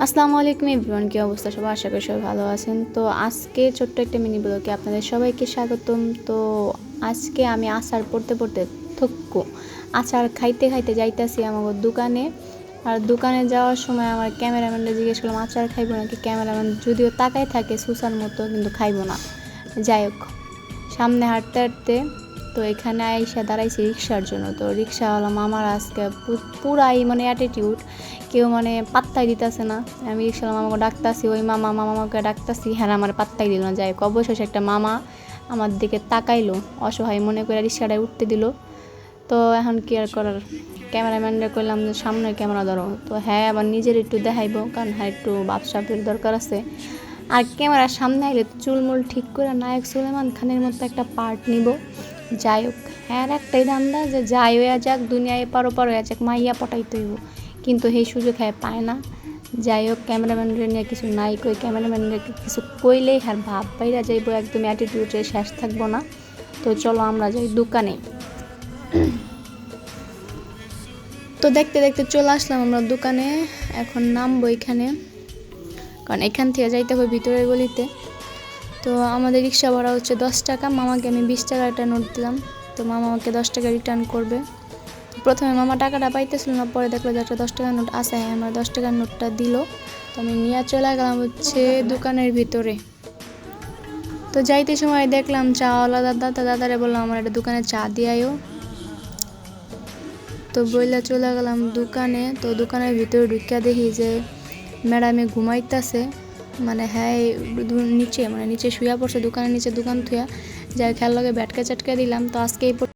আসসালামু আলাইকুম এভরিওয়ান, কি অবস্থা সবাই? আশা করি সবাই ভালো আছেন। তো আজকে ছোট্ট একটা মিনি ব্লগে আপনাদের সবাইকে স্বাগতম। তো আজকে আমি আচার পড়তে পড়তে থক্কু আচার খাইতে খাইতে যাইতাছি আমার দোকানে। আর দোকানে যাওয়ার সময় আমার ক্যামেরাম্যানরা জিজ্ঞেস করলাম আচার খাইবো নাকি। ক্যামেরাম্যান যদিও তাকাই থাকে সুসার মতো, কিন্তু খাইবো না। যাই হোক, সামনে হাঁটতে হাঁটতে তো এখানে আইসা দাঁড়াইছি রিক্সার জন্য। তো রিক্সাওয়ালা মামার আজকে পুরাই অ্যাটিটিউড, কেউ পাত্তাই দিতেছে না। আমি রিক্সাওয়ালা মামাকে ডাকতাছি, ওই মামাকে ডাকতাছি, হ্যাঁ আমার পাত্তাই দিল না। যাই হোক, অবশেষে একটা মামা আমার দিকে তাকাইলো, অসহায় মনে করে রিক্সাটায় উঠতে দিল। তো এখন কি আর করার, ক্যামেরাম্যানরা করলাম যে সামনে ক্যামেরা ধরো। তো হ্যাঁ, আবার নিজের একটু দেখাইবো, কারণ হ্যাঁ একটু বাপসাপের দরকার আছে। আর ক্যামেরার সামনে আইলে চুলমুল ঠিক করে নায়ক সুলেমান খানের মতো একটা পার্ট নিব। যাই হোক, হ্যাঁ একটাই ধান্দা যে যাই হইয়া যাক, দুনিয়ায় পারো হইয়া যাক, মাইয়া পটাইতে হইব, কিন্তু সেই সুযোগ হ্যাঁ পায় না। যাই হোক, ক্যামেরাম্যানরা নিয়ে কিছু নাই কই, ক্যামেরাম্যানরা কিছু কইলেই হ্যাঁ ভাব বাইরা যাইব, একদম অ্যাটিটিউডে শেষ থাকবো না। তো চলো আমরা যাই দোকানে। তো দেখতে দেখতে চলে আসলাম আমরা দোকানে। এখন নামবো এখানে, কারণ এখান থেকে যাইতে হবে ভিতরের গলিতে। তো আমাদের রিক্সা ভাড়া হচ্ছে 10 টাকা। মামাকে আমি 20 টাকা একটা নোট দিলাম, তো মামা আমাকে 10 টাকা রিটার্ন করবে। প্রথমে মামা টাকাটা পাইতেছিল না, পরে দেখলো যে একটা 10 টাকার নোট আছে, হ্যাঁ আমার 10 টাকার নোটটা দিল। তো আমি নিয়ে চলে গেলাম হচ্ছে দোকানের ভিতরে। তো যাইতে সময় দেখলাম চাওয়ালা দাদারে বললাম আমার একটা দোকানে চা দিয়াইও। তো বইলা চলে গেলাম দোকানে। তো দোকানের ভিতরে ঢুকিয়া দেখি যে ম্যাডামে ঘুমাইতেছে, হ্যাঁ নিচে শুয়া পড়ছে দোকানের নিচে, দোকান থুয়া। যাই খেয়াল লগে ব্যাটকা চাটকা দিলাম। তো আজকে এই